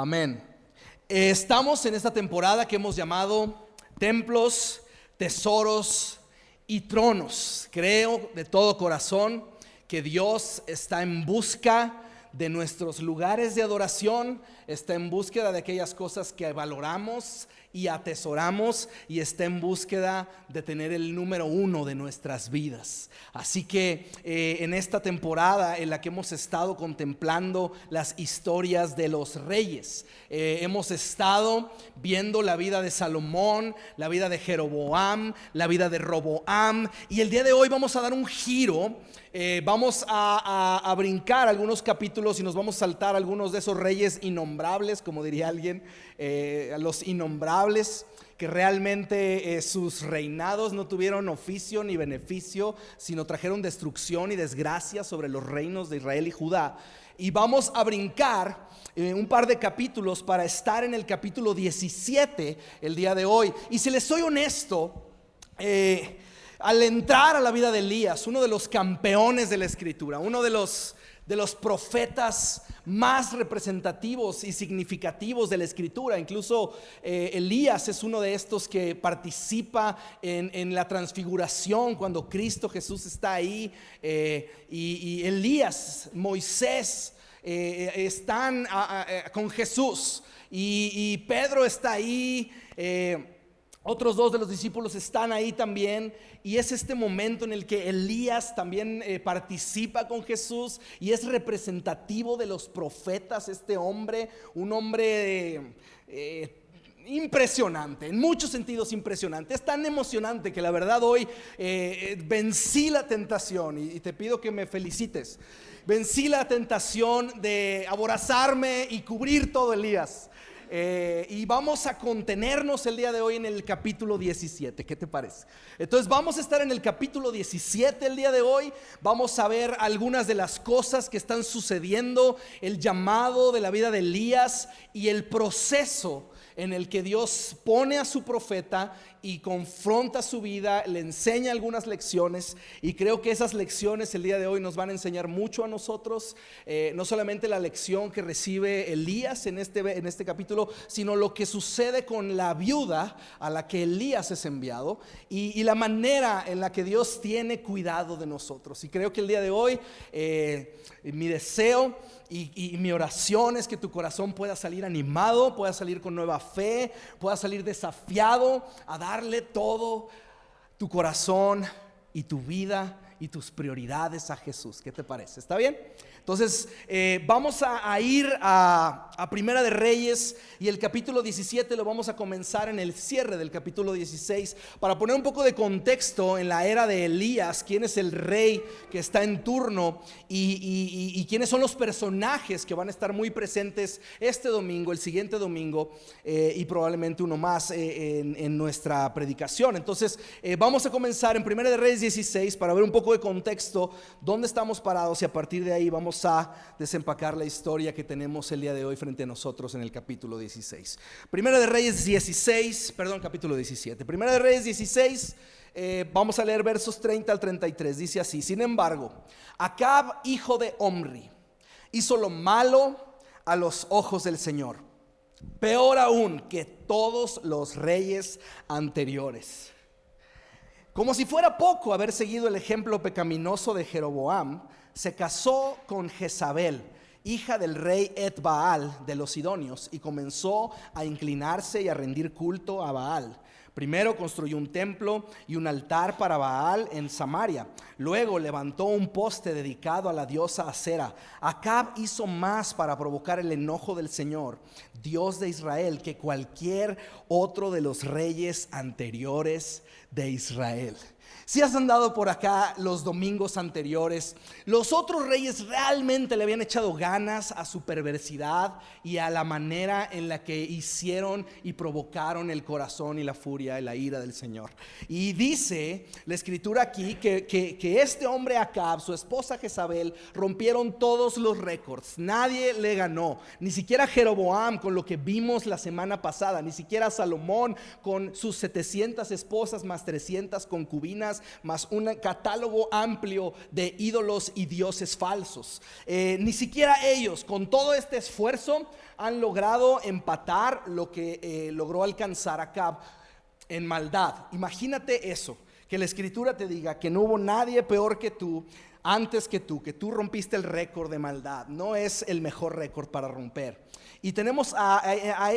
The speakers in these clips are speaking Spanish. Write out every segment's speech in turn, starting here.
Amén. Estamos en esta temporada que hemos llamado Templos, Tesoros y Tronos. Creo de todo corazón que Dios está en busca de nuestros lugares de adoración, está en búsqueda de aquellas cosas que valoramos y atesoramos, y está en búsqueda de tener el número uno de nuestras vidas. Así que en esta temporada en la que hemos estado contemplando las historias de los reyes, hemos estado viendo la vida de Salomón, la vida de Jeroboam, la vida de Roboam, y el día de hoy vamos a dar un giro. Vamos a brincar algunos capítulos y nos vamos a saltar algunos de esos reyes innombrables, como diría alguien, los innombrables, que realmente sus reinados no tuvieron oficio ni beneficio, sino trajeron destrucción y desgracia sobre los reinos de Israel y Judá. Y vamos a brincar un par de capítulos para estar en el capítulo 17 el día de hoy. Y si les soy honesto, al entrar a la vida de Elías, uno de los campeones de la escritura, uno de los profetas más representativos y significativos de la escritura, incluso Elías es uno de estos que participa en la transfiguración cuando Cristo Jesús está ahí, y Elías, Moisés están con Jesús, y Pedro está ahí, otros dos de los discípulos están ahí también, y es este momento en el que Elías también participa con Jesús y es representativo de los profetas. Este hombre, un hombre impresionante, en muchos sentidos impresionante. Es tan emocionante que la verdad hoy vencí la tentación, y te pido que me felicites. Vencí la tentación de aborazarme y cubrir todo Elías. Y vamos a contenernos el día de hoy en el capítulo 17. ¿Qué te parece? Entonces vamos a estar en el capítulo 17 el día de hoy. Vamos a ver algunas de las cosas que están sucediendo, el llamado de la vida de Elías y el proceso en el que Dios pone a su profeta y confronta su vida, le enseña algunas lecciones, y creo que esas lecciones el día de hoy nos van a enseñar mucho a nosotros, no solamente la lección que recibe Elías en este capítulo, sino lo que sucede con la viuda a la que Elías es enviado, y la manera en la que Dios tiene cuidado de nosotros. Y creo que el día de hoy mi deseo y mi oración es que tu corazón pueda salir animado, pueda salir con nueva fe, pueda salir desafiado a darle todo tu corazón y tu vida y tus prioridades a Jesús. ¿Qué te parece? ¿Está bien? Entonces vamos a ir a Primera de Reyes, y el capítulo 17 lo vamos a comenzar en el cierre del capítulo 16 para poner un poco de contexto en la era de Elías, quién es el rey que está en turno, y quiénes son los personajes que van a estar muy presentes este domingo, el siguiente domingo, y probablemente uno más en nuestra predicación. Entonces vamos a comenzar en Primera de Reyes 16 para ver un poco de contexto, dónde estamos parados, y a partir de ahí vamos a desempacar la historia que tenemos el día de hoy frente a nosotros en el capítulo 16. Primera de Reyes 16, perdón, capítulo 17. Primera de Reyes 16, vamos a leer versos 30 al 33. Dice así: sin embargo, Acab, hijo de Omri, hizo lo malo a los ojos del Señor, peor aún que todos los reyes anteriores. Como si fuera poco haber seguido el ejemplo pecaminoso de Jeroboam, se casó con Jezabel, hija del rey Et-Baal de los Sidonios, y comenzó a inclinarse y a rendir culto a Baal. Primero construyó un templo y un altar para Baal en Samaria. Luego levantó un poste dedicado a la diosa Acera. Acab hizo más para provocar el enojo del Señor, Dios de Israel, que cualquier otro de los reyes anteriores de Israel. Si has andado por acá los domingos anteriores, los otros reyes realmente le habían echado ganas a su perversidad y a la manera en la que hicieron y provocaron el corazón y la furia y la ira del Señor. Y dice la escritura aquí que este hombre Acab, su esposa Jezabel, rompieron todos los récords. Nadie le ganó, ni siquiera Jeroboam con lo que vimos la semana pasada, ni siquiera Salomón con sus 700 esposas más 300 concubinas femeninas, más un catálogo amplio de ídolos y dioses falsos. Ni siquiera ellos, con todo este esfuerzo, han logrado empatar lo que logró alcanzar Acab en maldad. Imagínate eso, que la escritura te diga que no hubo nadie peor que tú, antes que tú rompiste el récord de maldad. No es el mejor récord para romper. Y tenemos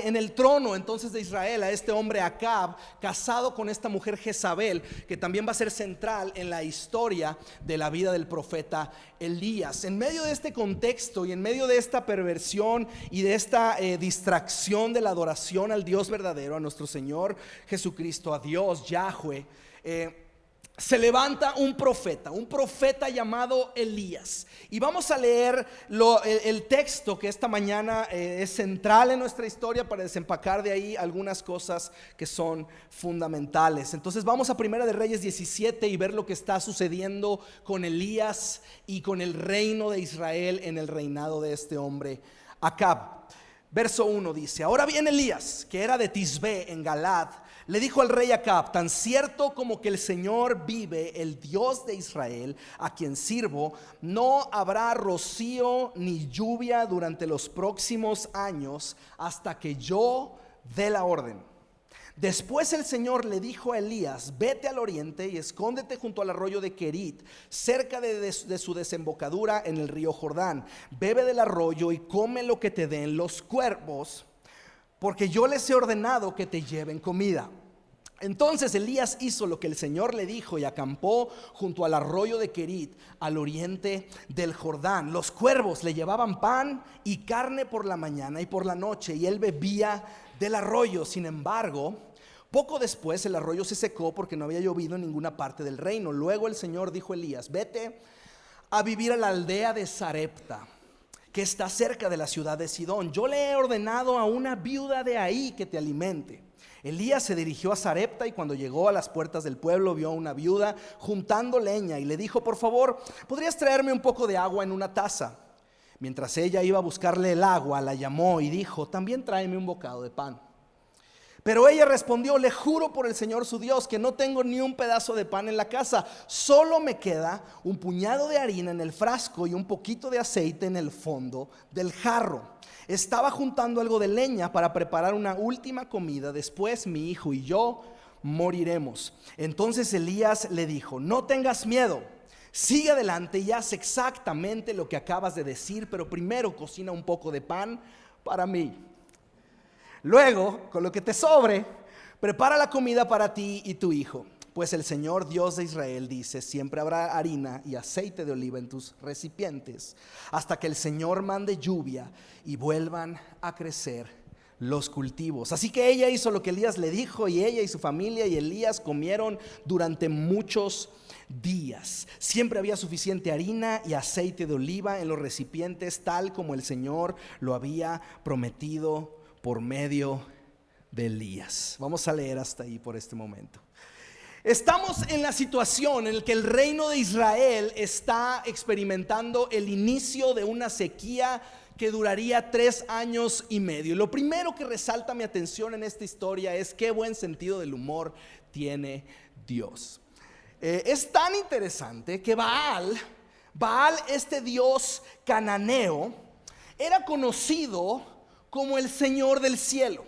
en el trono entonces de Israel a este hombre Acab, casado con esta mujer Jezabel, que también va a ser central en la historia de la vida del profeta Elías. En medio de este contexto y en medio de esta perversión y de esta distracción de la adoración al Dios verdadero, a nuestro Señor Jesucristo, a Dios Yahweh, se levanta un profeta llamado Elías. Y vamos a leer el texto que esta mañana es central en nuestra historia, para desempacar de ahí algunas cosas que son fundamentales. Entonces vamos a Primera de Reyes 17 y ver lo que está sucediendo con Elías y con el reino de Israel en el reinado de este hombre Acab. Verso 1 dice: Ahora bien, Elías, que era de Tisbé en Galad, le dijo al rey Acab: tan cierto como que el Señor vive, el Dios de Israel, a quien sirvo, no habrá rocío ni lluvia durante los próximos años, hasta que yo dé la orden. Después el Señor le dijo a Elías: vete al oriente y escóndete junto al arroyo de Querit, cerca de su desembocadura en el río Jordán. Bebe del arroyo y come lo que te den los cuervos, porque yo les he ordenado que te lleven comida. Entonces Elías hizo lo que el Señor le dijo y acampó junto al arroyo de Querit, al oriente del Jordán. Los cuervos le llevaban pan y carne por la mañana y por la noche, y él bebía del arroyo. Sin embargo, poco después el arroyo se secó porque no había llovido en ninguna parte del reino. Luego el Señor dijo a Elías: vete a vivir a la aldea de Sarepta, que está cerca de la ciudad de Sidón. Yo le he ordenado a una viuda de ahí que te alimente. Elías se dirigió a Sarepta, y cuando llegó a las puertas del pueblo vio a una viuda juntando leña y le dijo: por favor, ¿podrías traerme un poco de agua en una taza? Mientras ella iba a buscarle el agua, la llamó y dijo: también tráeme un bocado de pan. Pero ella respondió: le juro por el Señor su Dios que no tengo ni un pedazo de pan en la casa, solo me queda un puñado de harina en el frasco y un poquito de aceite en el fondo del jarro. Estaba juntando algo de leña para preparar una última comida, después mi hijo y yo moriremos. Entonces Elías le dijo: no tengas miedo, sigue adelante y haz exactamente lo que acabas de decir, pero primero cocina un poco de pan para mí. Luego, con lo que te sobre, prepara la comida para ti y tu hijo. Pues el Señor Dios de Israel dice: siempre habrá harina y aceite de oliva en tus recipientes, hasta que el Señor mande lluvia y vuelvan a crecer los cultivos. Así que ella hizo lo que Elías le dijo, y ella y su familia y Elías comieron durante muchos días. Siempre había suficiente harina y aceite de oliva en los recipientes, tal como el Señor lo había prometido por medio de Elías. Vamos a leer hasta ahí por este momento. Estamos en la situación en la que el reino de Israel está experimentando el inicio de una sequía que duraría 3 años y medio. Lo primero que resalta mi atención en esta historia es qué buen sentido del humor tiene Dios. Es tan interesante que Baal, este dios cananeo, era conocido como el Señor del cielo.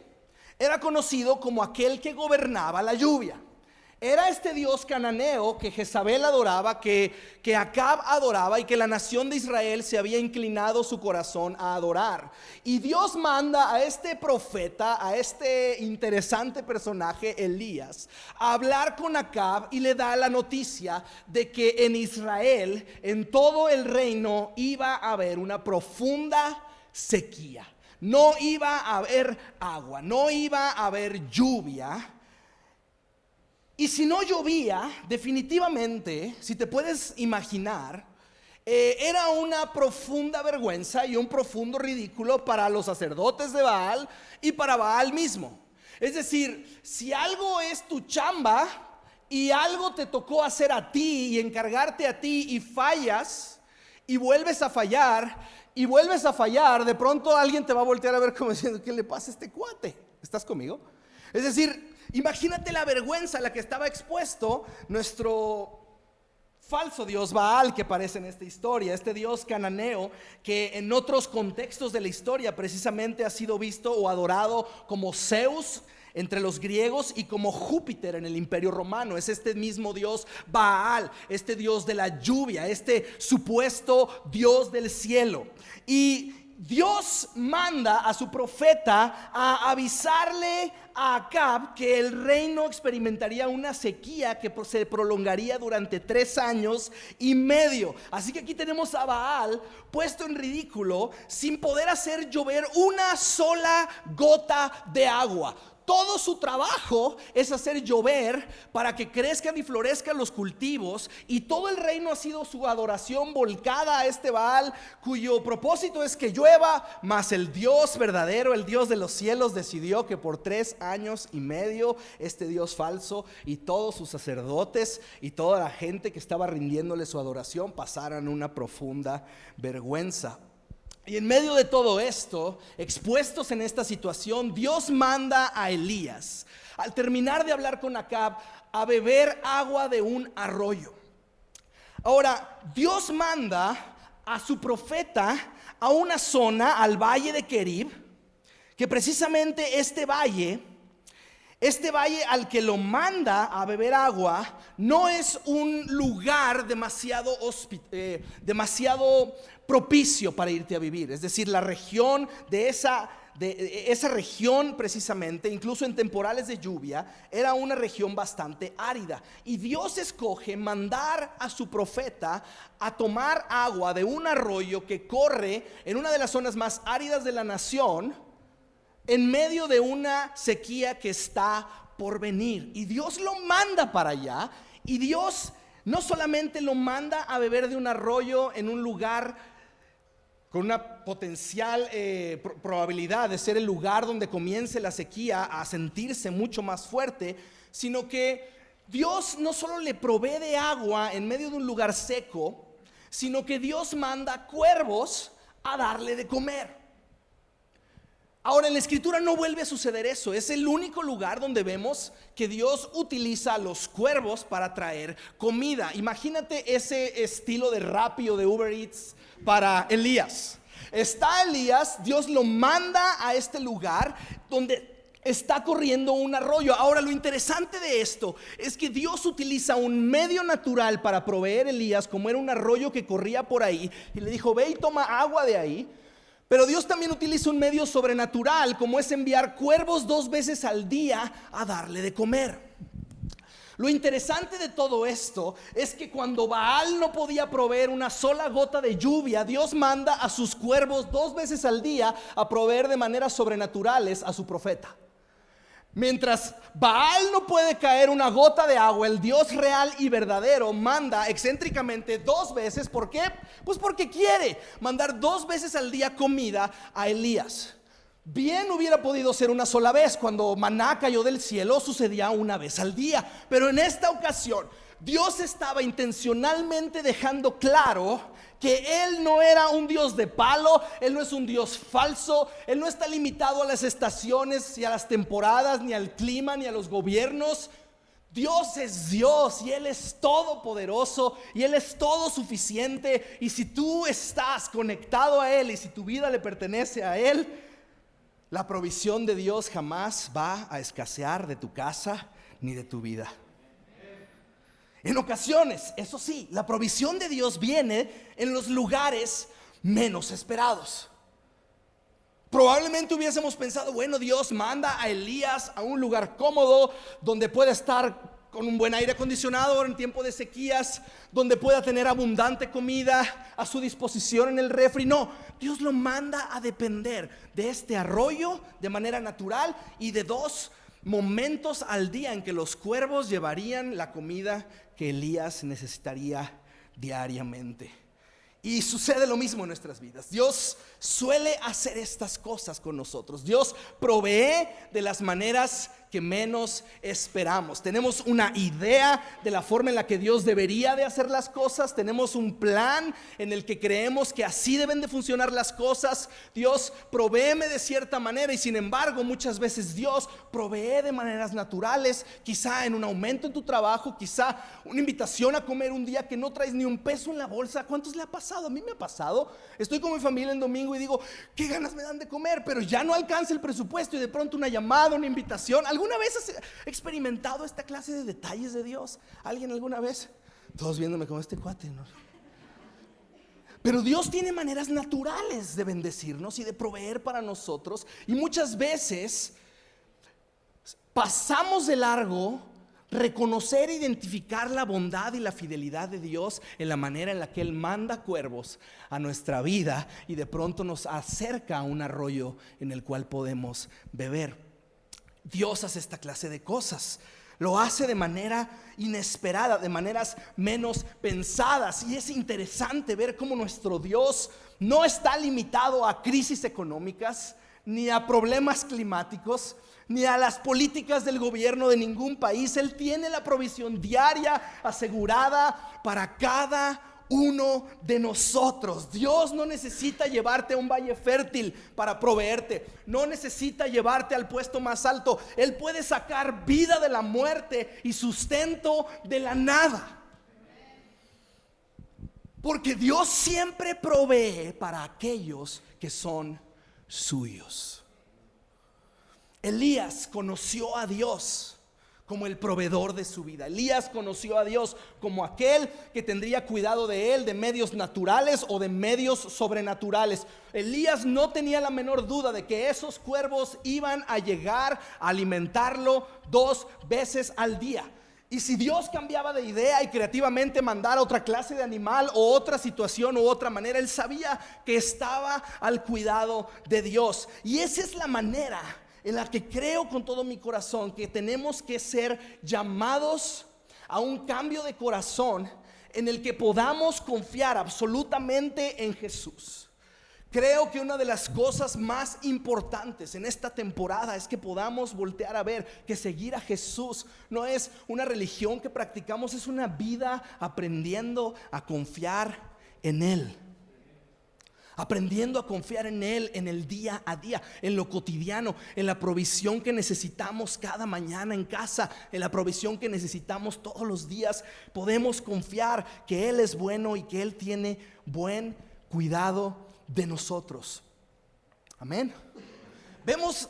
Era conocido como aquel que gobernaba la lluvia. Era este dios cananeo que Jezabel adoraba, que Acab adoraba, y que la nación de Israel se había inclinado su corazón a adorar. Y Dios manda a este profeta, a este interesante personaje Elías, a hablar con Acab, y le da la noticia de que en Israel, en todo el reino, iba a haber una profunda sequía. No iba a haber agua, no iba a haber lluvia. Y si no llovía, definitivamente, si te puedes imaginar, era una profunda vergüenza y un profundo ridículo para los sacerdotes de Baal y para Baal mismo. Es decir, si algo es tu chamba y algo te tocó hacer a ti y encargarte a ti, y fallas y vuelves a fallar y vuelves a fallar, de pronto alguien te va a voltear a ver como diciendo: ¿qué le pasa a este cuate? ¿Estás conmigo? Es decir, imagínate la vergüenza a la que estaba expuesto nuestro falso dios Baal, que aparece en esta historia, este dios cananeo que en otros contextos de la historia precisamente ha sido visto o adorado como Zeus entre los griegos y como Júpiter en el Imperio Romano. Es este mismo dios Baal, este dios de la lluvia, este supuesto dios del cielo. Y Dios manda a su profeta a avisarle a Acab que el reino experimentaría una sequía que se prolongaría durante 3 años y medio. Así que aquí tenemos a Baal puesto en ridículo, sin poder hacer llover una sola gota de agua. Todo su trabajo es hacer llover para que crezcan y florezcan los cultivos, y todo el reino ha sido su adoración volcada a este Baal, cuyo propósito es que llueva. Mas el Dios verdadero, el Dios de los cielos, decidió que por 3 años y medio este Dios falso y todos sus sacerdotes y toda la gente que estaba rindiéndole su adoración pasaran una profunda vergüenza. Y en medio de todo esto, expuestos en esta situación, Dios manda a Elías, al terminar de hablar con Acab, a beber agua de un arroyo. Ahora, Dios manda a su profeta a una zona, al valle de Querib, que precisamente este valle al que lo manda a beber agua no es un lugar demasiado propicio para irte a vivir. Es decir, la región de esa región precisamente, incluso en temporales de lluvia, era una región bastante árida. Y Dios escoge mandar a su profeta a tomar agua de un arroyo que corre en una de las zonas más áridas de la nación, en medio de una sequía que está por venir. Y Dios lo manda para allá. Y Dios no solamente lo manda a beber de un arroyo en un lugar con una potencial probabilidad de ser el lugar donde comience la sequía a sentirse mucho más fuerte, sino que Dios no solo le provee de agua en medio de un lugar seco, sino que Dios manda cuervos a darle de comer. Ahora, en la escritura no vuelve a suceder eso. Es el único lugar donde vemos que Dios utiliza a los cuervos para traer comida. Imagínate ese estilo de Rappi o de Uber Eats para Elías. Está Elías, Dios lo manda a este lugar donde está corriendo un arroyo. Ahora, lo interesante de esto es que Dios utiliza un medio natural para proveer a Elías, como era un arroyo que corría por ahí, y le dijo: ve y toma agua de ahí. Pero Dios también utiliza un medio sobrenatural, como es enviar cuervos 2 veces al día a darle de comer. Lo interesante de todo esto es que cuando Baal no podía proveer una sola gota de lluvia, Dios manda a sus cuervos 2 veces al día a proveer de maneras sobrenaturales a su profeta. Mientras Baal no puede caer una gota de agua, el Dios real y verdadero manda excéntricamente 2 veces. ¿Por qué? Pues porque quiere mandar 2 veces al día comida a Elías. Bien hubiera podido ser una sola vez. Cuando maná cayó del cielo, sucedía 1 vez al día. Pero en esta ocasión Dios estaba intencionalmente dejando claro que Él no era un Dios de palo. Él no es un Dios falso. Él no está limitado a las estaciones y a las temporadas, ni al clima, ni a los gobiernos. Dios es Dios y Él es todopoderoso y Él es todo suficiente. Y si tú estás conectado a Él y si tu vida le pertenece a Él, la provisión de Dios jamás va a escasear de tu casa ni de tu vida. En ocasiones, eso sí, la provisión de Dios viene en los lugares menos esperados. Probablemente hubiésemos pensado: bueno, Dios manda a Elías a un lugar cómodo, donde pueda estar con un buen aire acondicionado en tiempo de sequías, donde pueda tener abundante comida a su disposición en el refri. No, Dios lo manda a depender de este arroyo de manera natural y de 2 momentos al día en que los cuervos llevarían la comida que Elías necesitaría diariamente. Y sucede lo mismo en nuestras vidas. Dios suele hacer estas cosas con nosotros. Dios provee de las maneras que menos esperamos. Tenemos una idea de la forma en la que Dios debería de hacer las cosas. Tenemos un plan en el que creemos que así deben de funcionar las cosas. Dios provéeme de cierta manera, y sin embargo muchas veces Dios provee de maneras naturales. Quizá en un aumento en tu trabajo, quizá una invitación a comer un día que no traes ni un peso en la bolsa. ¿Cuántos le ha pasado? A mí me ha pasado. Estoy con mi familia en domingo y digo, qué ganas me dan de comer, pero ya no alcanza el presupuesto, y de pronto una llamada, una invitación. ¿Alguna vez has experimentado esta clase de detalles de Dios? ¿Alguien alguna vez? Todos viéndome como este cuate, ¿no? Pero Dios tiene maneras naturales de bendecirnos y de proveer para nosotros, y muchas veces pasamos de largo reconocer e identificar la bondad y la fidelidad de Dios en la manera en la que Él manda cuervos a nuestra vida y de pronto nos acerca a un arroyo en el cual podemos beber. Dios hace esta clase de cosas. Lo hace de manera inesperada, de maneras menos pensadas. Y es interesante ver cómo nuestro Dios no está limitado a crisis económicas, ni a problemas climáticos, ni a las políticas del gobierno de ningún país. Él tiene la provisión diaria asegurada para cada uno de nosotros. Dios no necesita llevarte a un valle fértil para proveerte. No necesita llevarte al puesto más alto. Él puede sacar vida de la muerte y sustento de la nada. Porque Dios siempre provee para aquellos que son suyos. Elías conoció a Dios como el proveedor de su vida. Elías conoció a Dios como aquel que tendría cuidado de él, de medios naturales o de medios sobrenaturales. Elías no tenía la menor duda de que esos cuervos iban a llegar a alimentarlo 2 veces al día. Y si Dios cambiaba de idea y creativamente mandara otra clase de animal o otra situación u otra manera, él sabía que estaba al cuidado de Dios. Y esa es la manera en la que creo con todo mi corazón que tenemos que ser llamados a un cambio de corazón en el que podamos confiar absolutamente en Jesús. Creo que una de las cosas más importantes en esta temporada es que podamos voltear a ver que seguir a Jesús no es una religión que practicamos, es una vida aprendiendo a confiar en Él. Aprendiendo a confiar en Él en el día a día, en lo cotidiano, en la provisión que necesitamos cada mañana en casa, en la provisión que necesitamos todos los días. Podemos confiar que Él es bueno y que Él tiene buen cuidado de nosotros. Amén. Vemos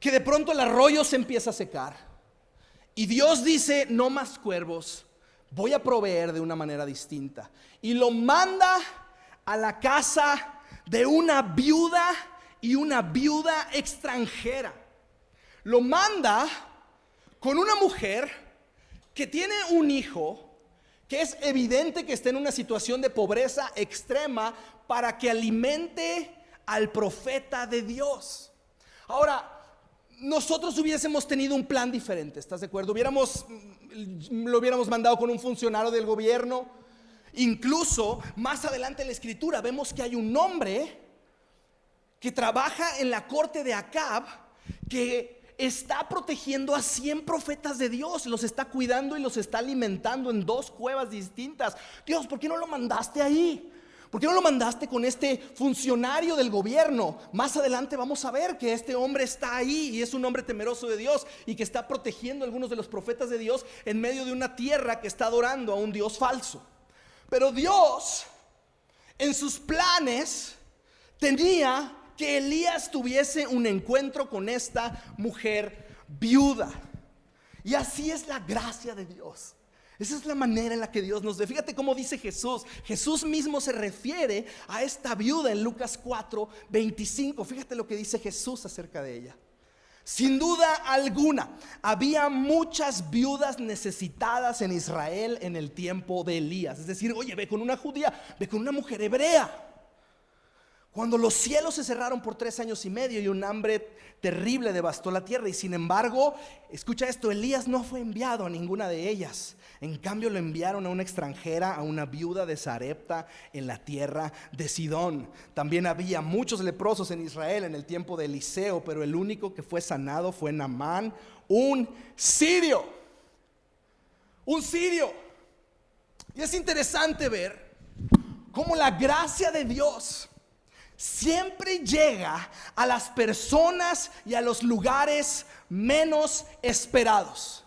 que de pronto el arroyo se empieza a secar y Dios dice: no más cuervos, voy a proveer de una manera distinta. Y lo manda a la casa de una viuda, y una viuda extranjera. Lo manda con una mujer que tiene un hijo que es evidente que está en una situación de pobreza extrema, para que alimente al profeta de Dios. Ahora, nosotros hubiésemos tenido un plan diferente, ¿estás de acuerdo? Lo hubiéramos mandado con un funcionario del gobierno. Incluso más adelante en la escritura vemos que hay un hombre que trabaja en la corte de Acab, que está protegiendo a 100 profetas de Dios, los está cuidando y los está alimentando en 2 cuevas distintas. Dios, ¿por qué no lo mandaste ahí? ¿Por qué no lo mandaste con este funcionario del gobierno? Más adelante vamos a ver que este hombre está ahí y es un hombre temeroso de Dios y que está protegiendo a algunos de los profetas de Dios en medio de una tierra que está adorando a un Dios falso. Pero Dios, en sus planes, tenía que Elías tuviese un encuentro con esta mujer viuda. Y así es la gracia de Dios. Esa es la manera en la que Dios nos ve. Fíjate cómo dice Jesús. Jesús mismo se refiere a esta viuda en Lucas 4:25. Fíjate lo que dice Jesús acerca de ella. Sin duda alguna, había muchas viudas necesitadas en Israel en el tiempo de Elías. Es decir, oye, ve con una judía, ve con una mujer hebrea. Cuando los cielos se cerraron por 3 años y medio y un hambre terrible devastó la tierra. Y sin embargo, escucha esto, Elías no fue enviado a ninguna de ellas. En cambio lo enviaron a una extranjera, a una viuda de Sarepta en la tierra de Sidón. También había muchos leprosos en Israel en el tiempo de Eliseo, pero el único que fue sanado fue Naamán, un sirio. Un sirio. Y es interesante ver cómo la gracia de Dios siempre llega a las personas y a los lugares menos esperados.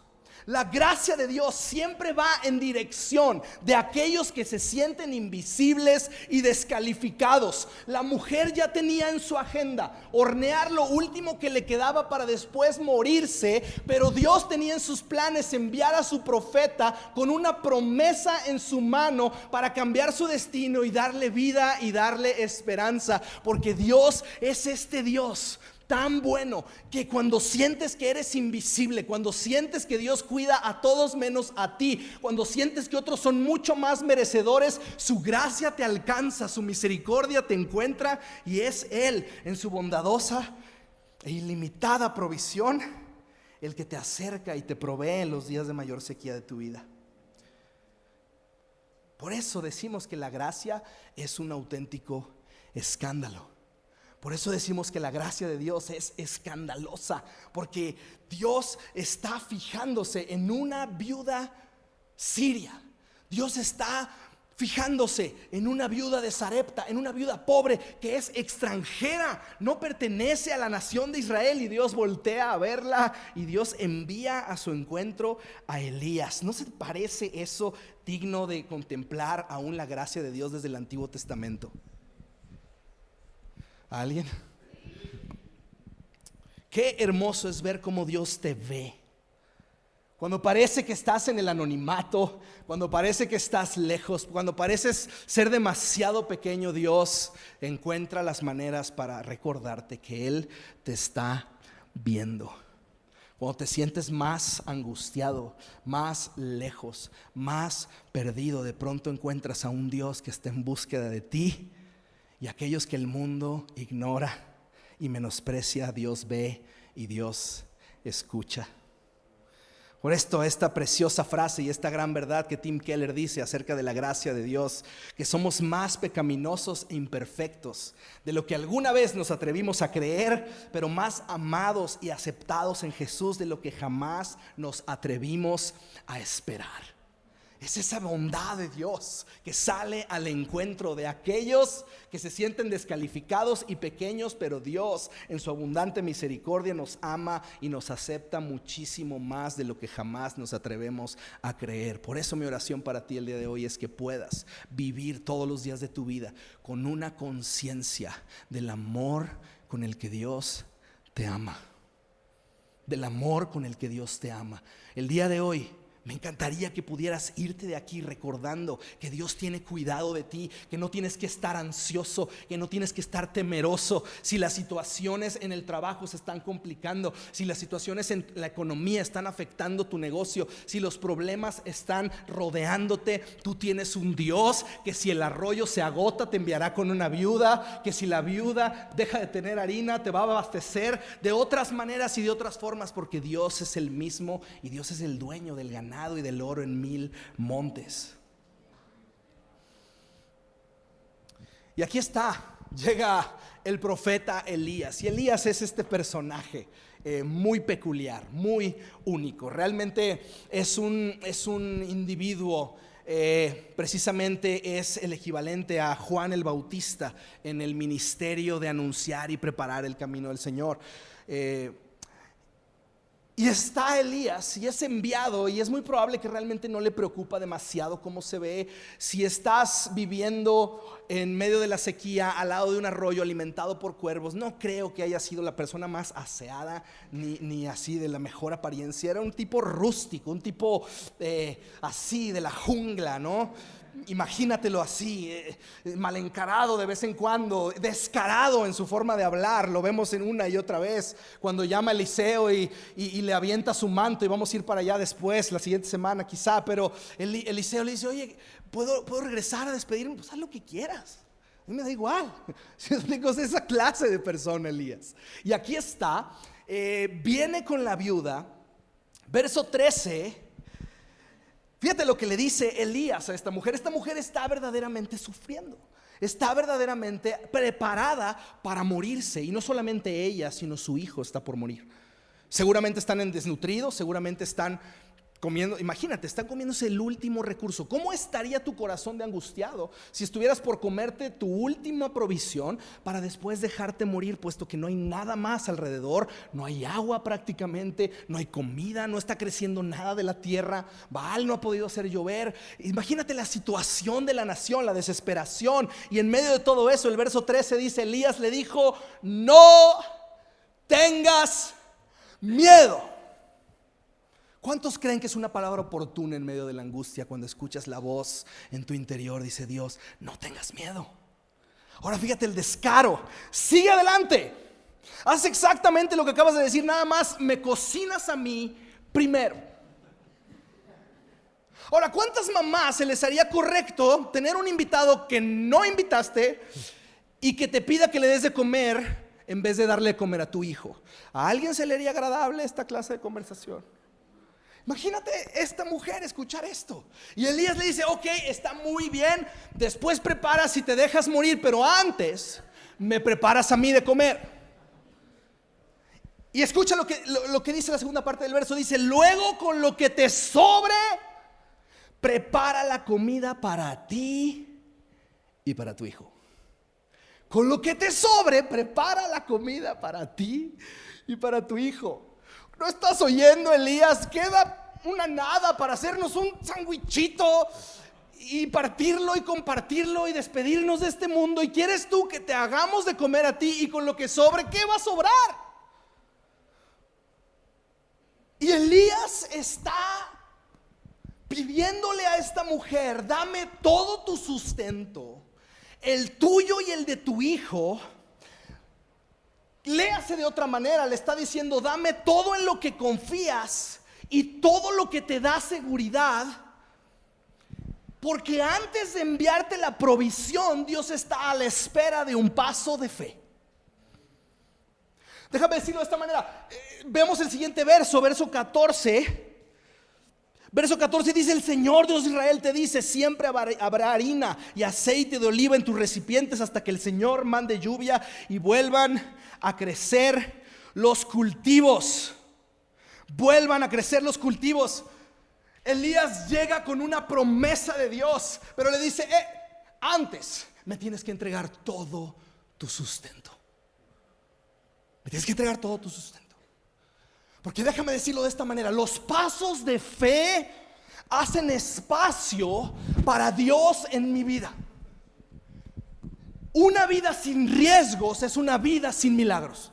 La gracia de Dios siempre va en dirección de aquellos que se sienten invisibles y descalificados. La mujer ya tenía en su agenda hornear lo último que le quedaba para después morirse, pero Dios tenía en sus planes enviar a su profeta con una promesa en su mano para cambiar su destino y darle vida y darle esperanza, porque Dios es este Dios tan bueno que cuando sientes que eres invisible, cuando sientes que Dios cuida a todos menos a ti, cuando sientes que otros son mucho más merecedores, su gracia te alcanza, su misericordia te encuentra, y es Él en su bondadosa e ilimitada provisión el que te acerca y te provee en los días de mayor sequía de tu vida. Por eso decimos que la gracia es un auténtico escándalo. Por eso decimos que la gracia de Dios es escandalosa, porque Dios está fijándose en una viuda siria. Dios está fijándose en una viuda de Sarepta, en una viuda pobre que es extranjera, no pertenece a la nación de Israel, y Dios voltea a verla y Dios envía a su encuentro a Elías. ¿No se parece eso digno de contemplar aún la gracia de Dios desde el Antiguo Testamento? ¿A alguien? Qué hermoso es ver cómo Dios te ve. Cuando parece que estás en el anonimato, cuando parece que estás lejos, cuando pareces ser demasiado pequeño, Dios encuentra las maneras para recordarte que Él te está viendo. Cuando te sientes más angustiado, más lejos, más perdido, de pronto encuentras a un Dios que está en búsqueda de ti. Y aquellos que el mundo ignora y menosprecia, Dios ve y Dios escucha. Por esto, esta preciosa frase y esta gran verdad que Tim Keller dice acerca de la gracia de Dios, que somos más pecaminosos e imperfectos de lo que alguna vez nos atrevimos a creer, pero más amados y aceptados en Jesús de lo que jamás nos atrevimos a esperar. Es esa bondad de Dios que sale al encuentro de aquellos que se sienten descalificados y pequeños, pero Dios en su abundante misericordia nos ama y nos acepta muchísimo más de lo que jamás nos atrevemos a creer. Por eso mi oración para ti el día de hoy es que puedas vivir todos los días de tu vida con una conciencia del amor con el que Dios te ama. Del amor con el que Dios te ama. El día de hoy me encantaría que pudieras irte de aquí recordando que Dios tiene cuidado de ti, que no tienes que estar ansioso, que no tienes que estar temeroso. Si las situaciones en el trabajo se están complicando, si las situaciones en la economía están afectando tu negocio, si los problemas están rodeándote, tú tienes un Dios que si el arroyo se agota te enviará con una viuda, que si la viuda deja de tener harina te va a abastecer de otras maneras y de otras formas, porque Dios es el mismo y Dios es el dueño del ganado y del oro en 1000 montes. Y aquí está, llega el profeta Elías. Y Elías es este personaje muy peculiar, muy único. Realmente es un individuo, precisamente es el equivalente a Juan el Bautista en el ministerio de anunciar y preparar el camino del Señor. Y está Elías y es enviado, y es muy probable que realmente no le preocupa demasiado cómo se ve. Si estás viviendo en medio de la sequía al lado de un arroyo alimentado por cuervos, no creo que haya sido la persona más aseada ni así de la mejor apariencia. Era un tipo rústico, un tipo así de la jungla, ¿no? Imagínatelo así, mal encarado de vez en cuando, descarado en su forma de hablar. Lo vemos en una y otra vez cuando llama a Eliseo y le avienta su manto, y vamos a ir para allá después, la siguiente semana quizá. Pero Eliseo le dice: oye, ¿puedo regresar a despedirme? Pues haz lo que quieras. A mí me da igual. Si me explico, es esa clase de persona Elías. Y aquí está, viene con la viuda, verso 13. Fíjate lo que le dice Elías a esta mujer. Esta mujer está verdaderamente sufriendo, está verdaderamente preparada para morirse. Y no solamente ella, sino su hijo está por morir. Seguramente están en desnutridos, seguramente están comiendo, imagínate, están comiéndose el último recurso. ¿Cómo estaría tu corazón de angustiado si estuvieras por comerte tu última provisión para después dejarte morir, puesto que no hay nada más alrededor? No hay agua prácticamente, no hay comida, no está creciendo nada de la tierra. Baal no ha podido hacer llover. Imagínate la situación de la nación, la desesperación. Y en medio de todo eso, el verso 13 dice: Elías le dijo: no tengas miedo. ¿Cuántos creen que es una palabra oportuna en medio de la angustia cuando escuchas la voz en tu interior? Dice Dios: no tengas miedo. Ahora fíjate el descaro. Sigue adelante. Haz exactamente lo que acabas de decir. Nada más me cocinas a mí primero. Ahora, ¿cuántas mamás se les haría correcto tener un invitado que no invitaste y que te pida que le des de comer en vez de darle de comer a tu hijo? ¿A alguien se le haría agradable esta clase de conversación? Imagínate esta mujer escuchar esto. Y Elías le dice: ok, está muy bien, después preparas y te dejas morir, pero antes me preparas a mí de comer. Y escucha lo que dice la segunda parte del verso. Dice: luego con lo que te sobre, prepara la comida para ti y para tu hijo. Con lo que te sobre, prepara la comida para ti y para tu hijo. ¿No estás oyendo, Elías? Queda una nada para hacernos un sandwichito y partirlo y compartirlo y despedirnos de este mundo. Y quieres tú que te hagamos de comer a ti, y con lo que sobre, ¿qué va a sobrar? Y Elías está pidiéndole a esta mujer: dame todo tu sustento, el tuyo y el de tu hijo. Léase de otra manera, le está diciendo: dame todo en lo que confías y todo lo que te da seguridad, porque antes de enviarte la provisión, Dios está a la espera de un paso de fe. Déjame decirlo de esta manera. Vemos el siguiente verso, verso 14. Verso 14 dice: el Señor Dios de Israel te dice: siempre habrá harina y aceite de oliva en tus recipientes hasta que el Señor mande lluvia y vuelvan a crecer los cultivos. Vuelvan a crecer los cultivos. Elías llega con una promesa de Dios, pero le dice: antes me tienes que entregar todo tu sustento. Me tienes que entregar todo tu sustento. Porque déjame decirlo de esta manera: los pasos de fe hacen espacio para Dios en mi vida. Una vida sin riesgos es una vida sin milagros.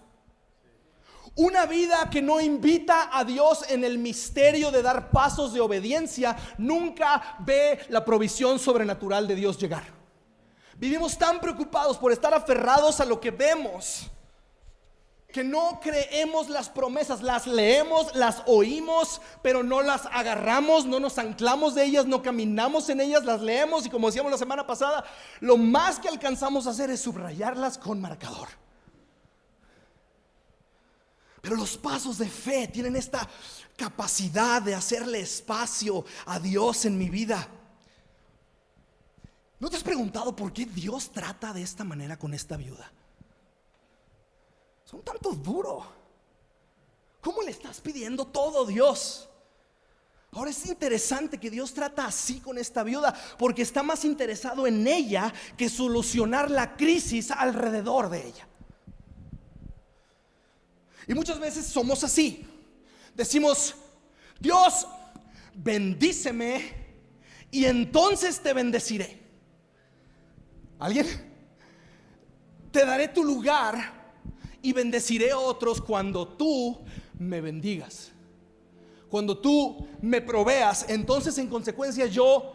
Una vida que no invita a Dios en el misterio de dar pasos de obediencia nunca ve la provisión sobrenatural de Dios llegar. Vivimos tan preocupados por estar aferrados a lo que vemos que no creemos las promesas. Las leemos, las oímos, pero no las agarramos, no nos anclamos de ellas, no caminamos en ellas. Las leemos y, como decíamos la semana pasada, lo más que alcanzamos a hacer es subrayarlas con marcador. Pero los pasos de fe tienen esta capacidad de hacerle espacio a Dios en mi vida. ¿No te has preguntado por qué Dios trata de esta manera con esta viuda? Es un tanto duro. ¿Cómo le estás pidiendo todo, Dios? Ahora es interesante que Dios trata así con esta viuda, porque está más interesado en ella que solucionar la crisis alrededor de ella. Y muchas veces somos así. Decimos: Dios, bendíceme y entonces te bendeciré. ¿Alguien? Te daré tu lugar y bendeciré a otros cuando tú me bendigas. Cuando tú me proveas, entonces en consecuencia yo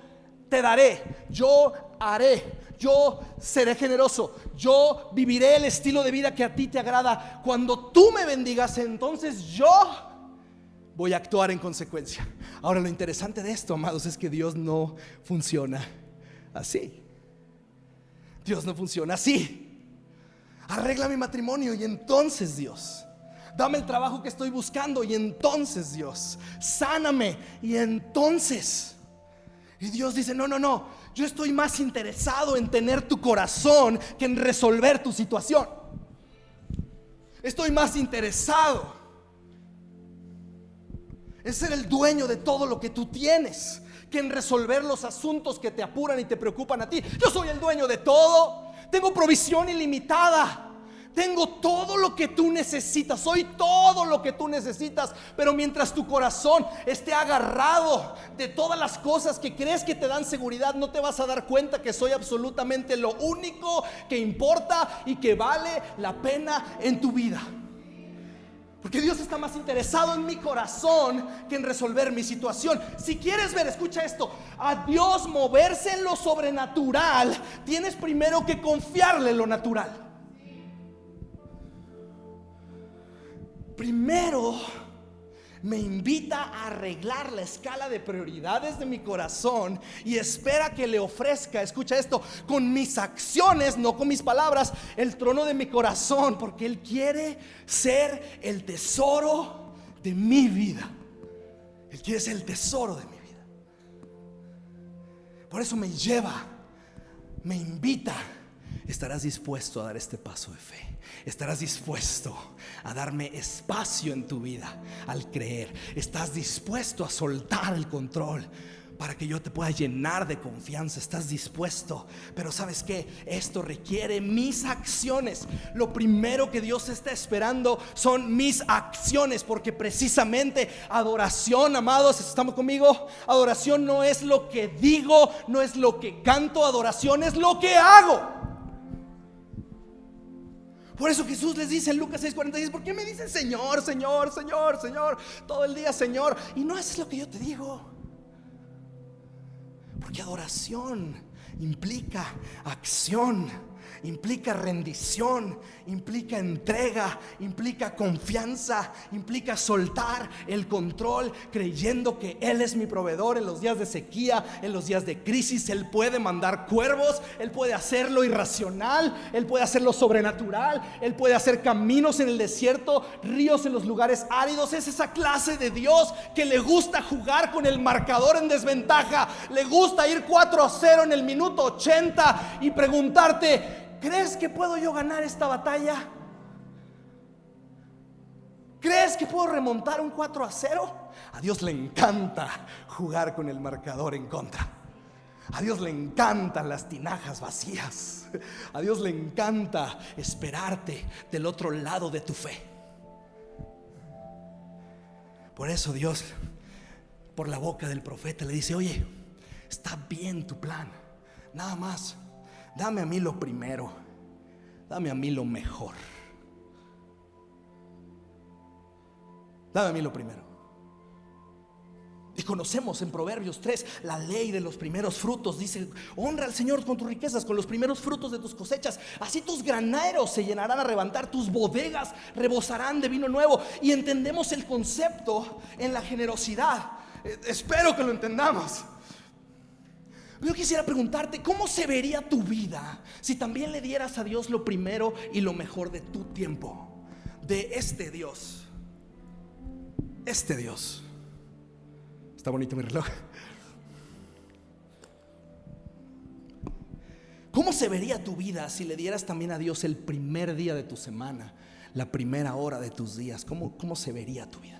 te daré, yo haré, yo seré generoso, yo viviré el estilo de vida que a ti te agrada. Cuando tú me bendigas, entonces yo voy a actuar en consecuencia. Ahora, lo interesante de esto, amados, es que Dios no funciona así. Dios no funciona así. Arregla mi matrimonio y entonces Dios. Dame el trabajo que estoy buscando y entonces Dios. Sáname y entonces. Y Dios dice, no, yo estoy más interesado en tener tu corazón que en resolver tu situación. Estoy más interesado en ser el dueño de todo lo que tú tienes que en resolver los asuntos que te apuran y te preocupan a ti. Yo soy el dueño de todo. Tengo provisión ilimitada. Tengo todo lo que tú necesitas. Soy todo lo que tú necesitas. Pero mientras tu corazón esté agarrado de todas las cosas que crees que te dan seguridad, no te vas a dar cuenta que soy absolutamente lo único que importa y que vale la pena en tu vida. Porque Dios está más interesado en mi corazón que en resolver mi situación. Si quieres ver, escucha esto, a Dios moverse en lo sobrenatural, tienes primero que confiarle en lo natural. Primero me invita a arreglar la escala de prioridades de mi corazón y espera que le ofrezca, escucha esto, con mis acciones, no con mis palabras, el trono de mi corazón, porque Él quiere ser el tesoro de mi vida. Él quiere ser el tesoro de mi vida. Por eso me lleva, me invita. ¿Estarás dispuesto a dar este paso de fe? ¿Estarás dispuesto a darme espacio en tu vida al creer? ¿Estás dispuesto a soltar el control para que yo te pueda llenar de confianza? ¿Estás dispuesto? Pero ¿sabes qué? Esto requiere mis acciones. Lo primero que Dios está esperando son mis acciones, porque precisamente adoración, amados, ¿estamos conmigo? Adoración no es lo que digo, no es lo que canto, adoración es lo que hago. Por eso Jesús les dice en Lucas 6:46, ¿por qué me dicen Señor, Señor, Señor, Señor todo el día, Señor, y no haces lo que yo te digo? Porque adoración implica acción, implica rendición, implica entrega, implica confianza, implica soltar el control, creyendo que Él es mi proveedor en los días de sequía, en los días de crisis. Él puede mandar cuervos, Él puede hacer lo irracional, Él puede hacer lo sobrenatural, Él puede hacer caminos en el desierto, ríos en los lugares áridos. Es esa clase de Dios que le gusta jugar con el marcador en desventaja, le gusta ir 4-0 en el minuto 80 y preguntarte, ¿crees que puedo yo ganar esta batalla? ¿Crees que puedo remontar un 4-0? A Dios le encanta jugar con el marcador en contra. A Dios le encantan las tinajas vacías. A Dios le encanta esperarte del otro lado de tu fe. Por eso Dios, por la boca del profeta, le dice, oye, está bien tu plan, nada más dame a mí lo primero, dame a mí lo mejor, dame a mí lo primero. Y conocemos en Proverbios 3 la ley de los primeros frutos. Dice, honra al Señor con tus riquezas, con los primeros frutos de tus cosechas. Así tus graneros se llenarán a reventar, tus bodegas rebosarán de vino nuevo. Y entendemos el concepto en la generosidad. Espero que lo entendamos. Yo quisiera preguntarte, ¿cómo se vería tu vida si también le dieras a Dios lo primero y lo mejor de tu tiempo? De este Dios. Este Dios. Está bonito mi reloj. ¿Cómo se vería tu vida si le dieras también a Dios el primer día de tu semana, la primera hora de tus días? ¿Cómo se vería tu vida?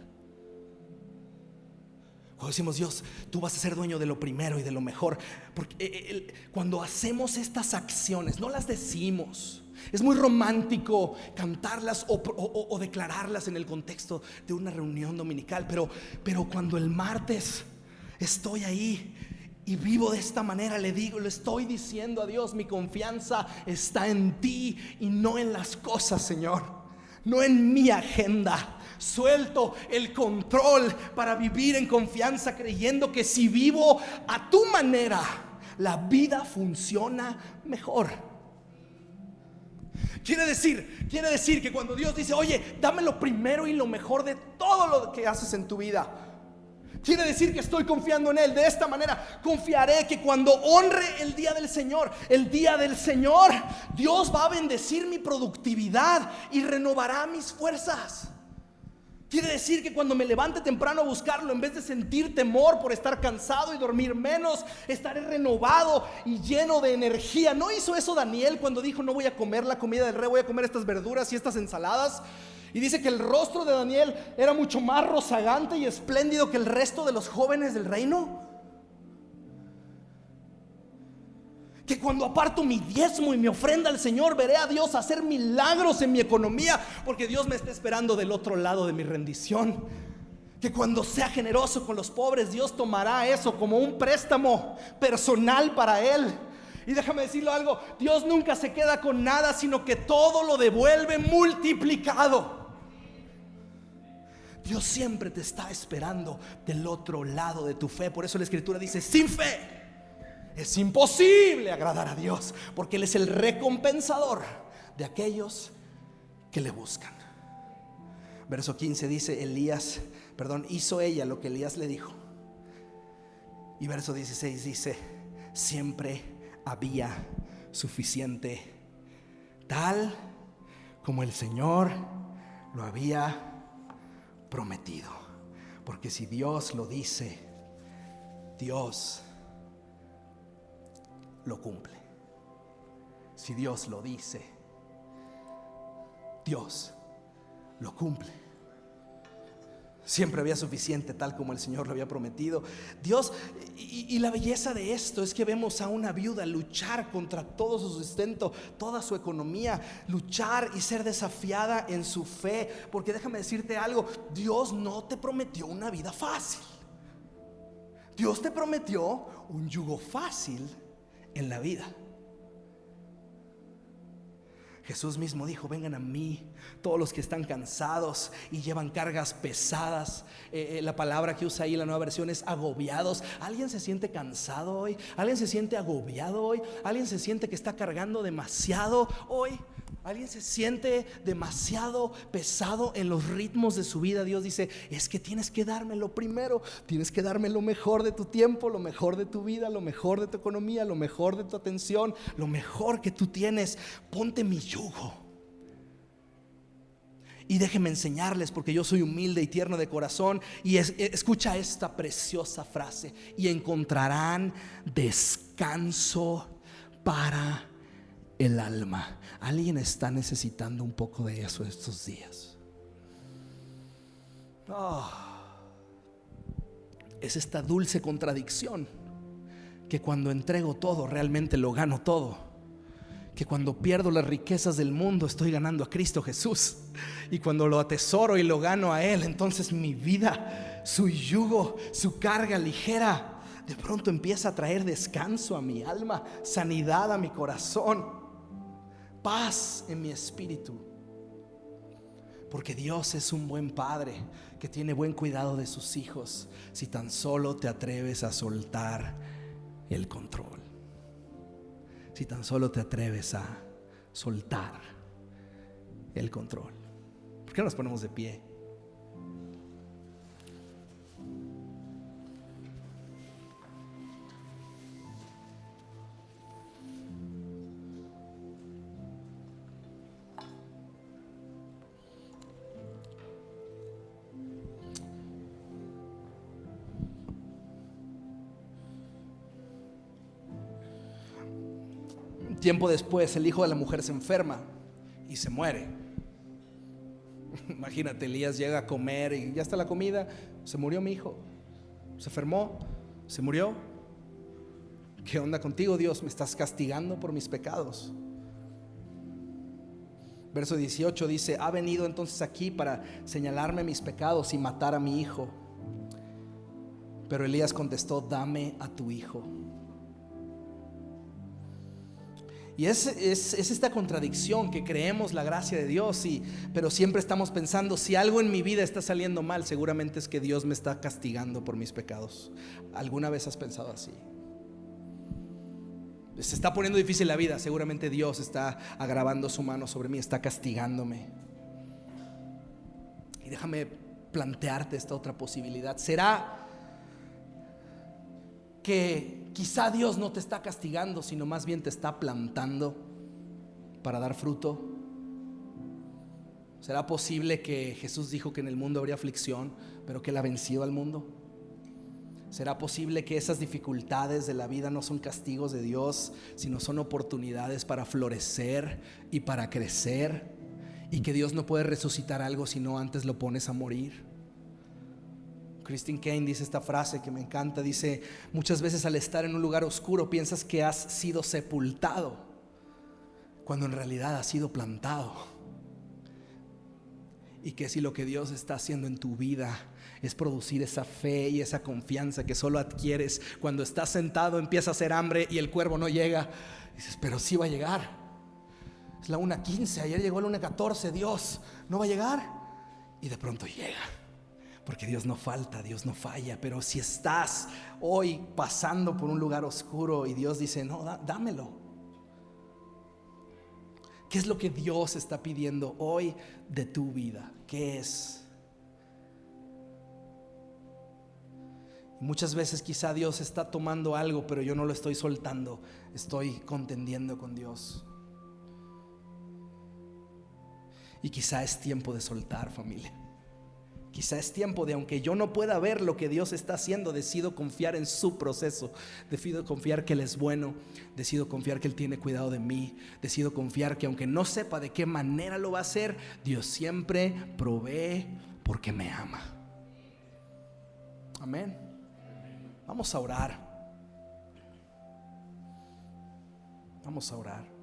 Cuando decimos, Dios, tú vas a ser dueño de lo primero y de lo mejor. Porque cuando hacemos estas acciones, no las decimos. Es muy romántico cantarlas o declararlas en el contexto de una reunión dominical. Pero cuando el martes estoy ahí y vivo de esta manera, le estoy diciendo a Dios, mi confianza está en ti y no en las cosas, Señor, no en mi agenda. Suelto el control para vivir en confianza, creyendo que si vivo a tu manera, la vida funciona mejor. Quiere decir que cuando Dios dice, oye, dame lo primero y lo mejor de todo lo que haces en tu vida, Quiere decir que estoy confiando en Él. De esta manera confiaré que cuando honre el día del Señor, Dios va a bendecir mi productividad y renovará mis fuerzas. Quiere decir que cuando me levante temprano a buscarlo, en vez de sentir temor por estar cansado y dormir menos, estaré renovado y lleno de energía. ¿No hizo eso Daniel cuando dijo: no voy a comer la comida del rey, voy a comer estas verduras y estas ensaladas? Y dice que el rostro de Daniel era mucho más rozagante y espléndido que el resto de los jóvenes del reino. Que cuando aparto mi diezmo y mi ofrenda al Señor, veré a Dios hacer milagros en mi economía, porque Dios me está esperando del otro lado de mi rendición. Que cuando sea generoso con los pobres, Dios tomará eso como un préstamo personal para Él. Y déjame decirlo algo: Dios nunca se queda con nada, sino que todo lo devuelve multiplicado. Dios siempre te está esperando del otro lado de tu fe. Por eso la Escritura dice: sin fe es imposible agradar a Dios, porque Él es el recompensador de aquellos que le buscan. Verso 15 dice: hizo ella lo que Elías le dijo. Y verso 16 dice: siempre había suficiente, tal como el Señor lo había prometido. Porque si Dios lo dice, Dios lo cumple. Si Dios lo dice, Dios lo cumple. Siempre había suficiente, tal como el Señor lo había prometido. Dios, y la belleza de esto es que vemos a una viuda luchar contra todo su sustento, toda su economía, luchar y ser desafiada en su fe. Porque déjame decirte algo: Dios no te prometió una vida fácil. Dios te prometió un yugo fácil en la vida. Jesús mismo dijo: vengan a mí todos los que están cansados y llevan cargas pesadas. La palabra que usa ahí la Nueva Versión es agobiados. ¿Alguien se siente cansado hoy? ¿Alguien se siente agobiado hoy? ¿Alguien se siente que está cargando demasiado hoy? ¿Alguien se siente demasiado pesado en los ritmos de su vida? Dios dice: es que tienes que darme lo primero. Tienes que darme lo mejor de tu tiempo, lo mejor de tu vida, lo mejor de tu economía, lo mejor de tu atención, lo mejor que tú tienes. Ponte mi yugo y déjenme enseñarles, porque yo soy humilde y tierno de corazón. Y escucha esta preciosa frase: y encontrarán descanso para el alma. Alguien está necesitando un poco de eso estos días. Es esta dulce contradicción: que cuando entrego todo, realmente lo gano todo. Que cuando pierdo las riquezas del mundo, estoy ganando a Cristo Jesús. Y cuando lo atesoro y lo gano a Él, entonces mi vida, su yugo, su carga ligera, de pronto empieza a traer descanso a mi alma, sanidad a mi corazón, paz en mi espíritu. Porque Dios es un buen padre que tiene buen cuidado de sus hijos, si tan solo te atreves a soltar el control. Si tan solo te atreves a soltar el control. ¿Por qué no nos ponemos de pie? Tiempo después, el hijo de la mujer se enferma y se muere. Imagínate, Elías llega a comer y ya está la comida. Se murió mi hijo, se enfermó, se murió. ¿Qué onda contigo, Dios? Me estás castigando por mis pecados. Verso 18 dice: ha venido entonces aquí para señalarme mis pecados y matar a mi hijo. Pero Elías contestó: dame a tu hijo. Y es esta contradicción, que creemos la gracia de Dios, pero siempre estamos pensando: si algo en mi vida está saliendo mal, seguramente es que Dios me está castigando por mis pecados. ¿Alguna vez has pensado así? Se está poniendo difícil la vida, seguramente Dios está agravando su mano sobre mí, está castigándome. Y déjame plantearte esta otra posibilidad: ¿será que quizá Dios no te está castigando, sino más bien te está plantando para dar fruto? ¿Será posible que Jesús dijo que en el mundo habría aflicción, pero que Él ha vencido al mundo? ¿Será posible que esas dificultades de la vida no son castigos de Dios, sino son oportunidades para florecer y para crecer? Y que Dios no puede resucitar algo si no antes lo pones a morir. Christine Caine dice esta frase que me encanta. Dice: muchas veces al estar en un lugar oscuro piensas que has sido sepultado, cuando en realidad has sido plantado. Y que si lo que Dios está haciendo en tu vida es producir esa fe y esa confianza que solo adquieres cuando estás sentado, empieza a hacer hambre y el cuervo no llega. Dices: pero sí va a llegar. Es la 1:15, ayer llegó la 1:14. Dios no va a llegar. Y de pronto llega. Porque Dios no falta, Dios no falla. Pero si estás hoy pasando por un lugar oscuro y Dios dice: no, dámelo. ¿Qué es lo que Dios está pidiendo hoy de tu vida? ¿Qué es? Muchas veces quizá Dios está tomando algo, pero yo no lo estoy soltando. Estoy contendiendo con Dios. Y quizá es tiempo de soltar, familia. Quizá es tiempo de, aunque yo no pueda ver lo que Dios está haciendo, decido confiar en su proceso. Decido confiar que Él es bueno. Decido confiar que Él tiene cuidado de mí. Decido confiar que aunque no sepa de qué manera lo va a hacer, Dios siempre provee porque me ama. Amén. Vamos a orar. Vamos a orar.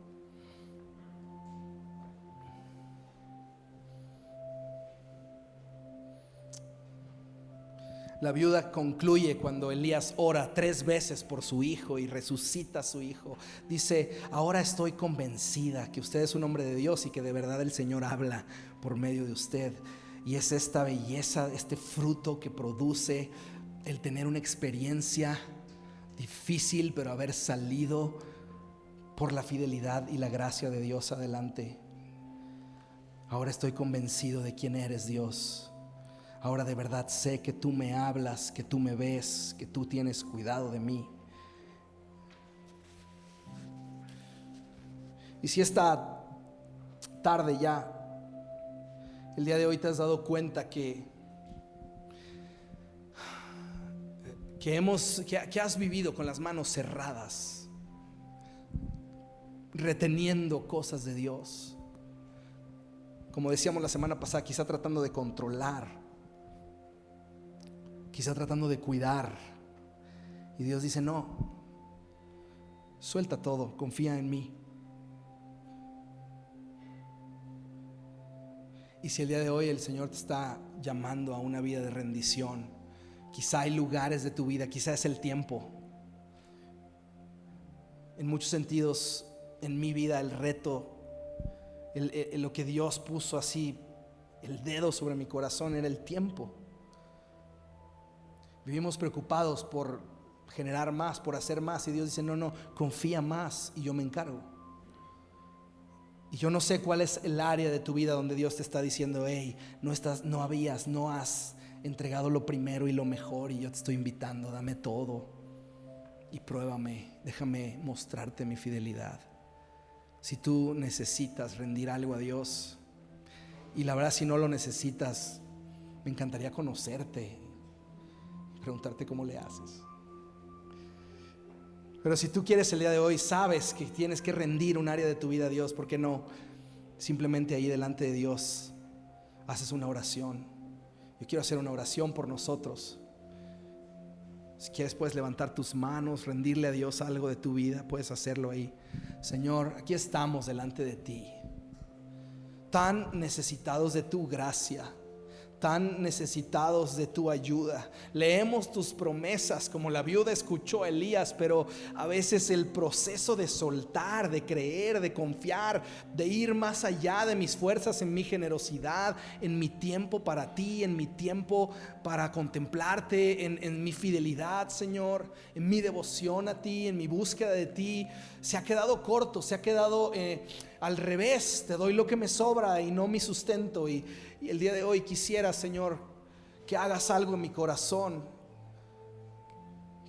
La viuda concluye cuando Elías ora 3 veces por su hijo y resucita a su hijo. Dice: ahora estoy convencida que usted es un hombre de Dios y que de verdad el Señor habla por medio de usted. Y es esta belleza, este fruto que produce el tener una experiencia difícil, pero haber salido por la fidelidad y la gracia de Dios adelante. Ahora estoy convencido de quién eres, Dios. Ahora de verdad sé que tú me hablas, que tú me ves, que tú tienes cuidado de mí. Y si esta tarde ya, el día de hoy, te has dado cuenta que has vivido con las manos cerradas, reteniendo cosas de Dios, como decíamos la semana pasada, quizá tratando de controlar, quizá tratando de cuidar, y Dios dice: no, suelta todo, confía en mí. Y si el día de hoy el Señor te está llamando a una vida de rendición, quizá hay lugares de tu vida, quizá es el tiempo. En muchos sentidos, en mi vida, el reto, lo que Dios puso así, el dedo sobre mi corazón, era el tiempo. Vivimos preocupados por generar más, por hacer más, y Dios dice: no, confía más y yo me encargo. Y yo no sé cuál es el área de tu vida donde Dios te está diciendo: hey, no has entregado lo primero y lo mejor, y yo te estoy invitando, dame todo y pruébame, déjame mostrarte mi fidelidad. Si tú necesitas rendir algo a Dios, y la verdad, si no lo necesitas, me encantaría conocerte, preguntarte cómo le haces. Pero si tú quieres el día de hoy, sabes que tienes que rendir un área de tu vida a Dios, ¿por qué no? Simplemente ahí delante de Dios haces una oración. Yo quiero hacer una oración por nosotros. Si quieres, puedes levantar tus manos, rendirle a Dios algo de tu vida, puedes hacerlo ahí. Señor, aquí estamos delante de ti, tan necesitados de tu gracia, tan necesitados de tu ayuda. Leemos tus promesas como la viuda escuchó a Elías, pero a veces el proceso de soltar, de creer, de confiar, de ir más allá de mis fuerzas, en mi generosidad, en mi tiempo para ti, en mi tiempo para contemplarte, en mi fidelidad, Señor, en mi devoción a ti, en mi búsqueda de ti, se ha quedado corto, se ha quedado al revés. Te doy lo que me sobra y no mi sustento. Y el día de hoy quisiera, Señor, que hagas algo en mi corazón.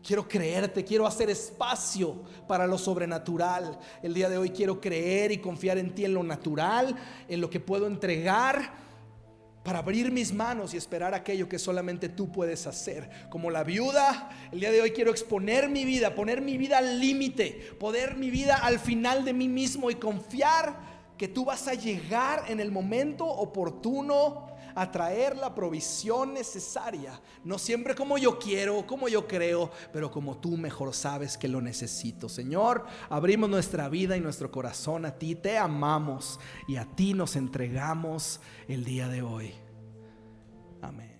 Quiero creerte, quiero hacer espacio para lo sobrenatural. El día de hoy quiero creer y confiar en ti, en lo natural, en lo que puedo entregar, para abrir mis manos y esperar aquello que solamente tú puedes hacer. Como la viuda, el día de hoy quiero exponer mi vida, poner mi vida al límite, poner mi vida al final de mí mismo y confiar que tú vas a llegar en el momento oportuno a traer la provisión necesaria. No siempre como yo quiero, como yo creo, pero como tú mejor sabes que lo necesito. Señor, abrimos nuestra vida y nuestro corazón a ti. Te amamos y a ti nos entregamos el día de hoy. Amén.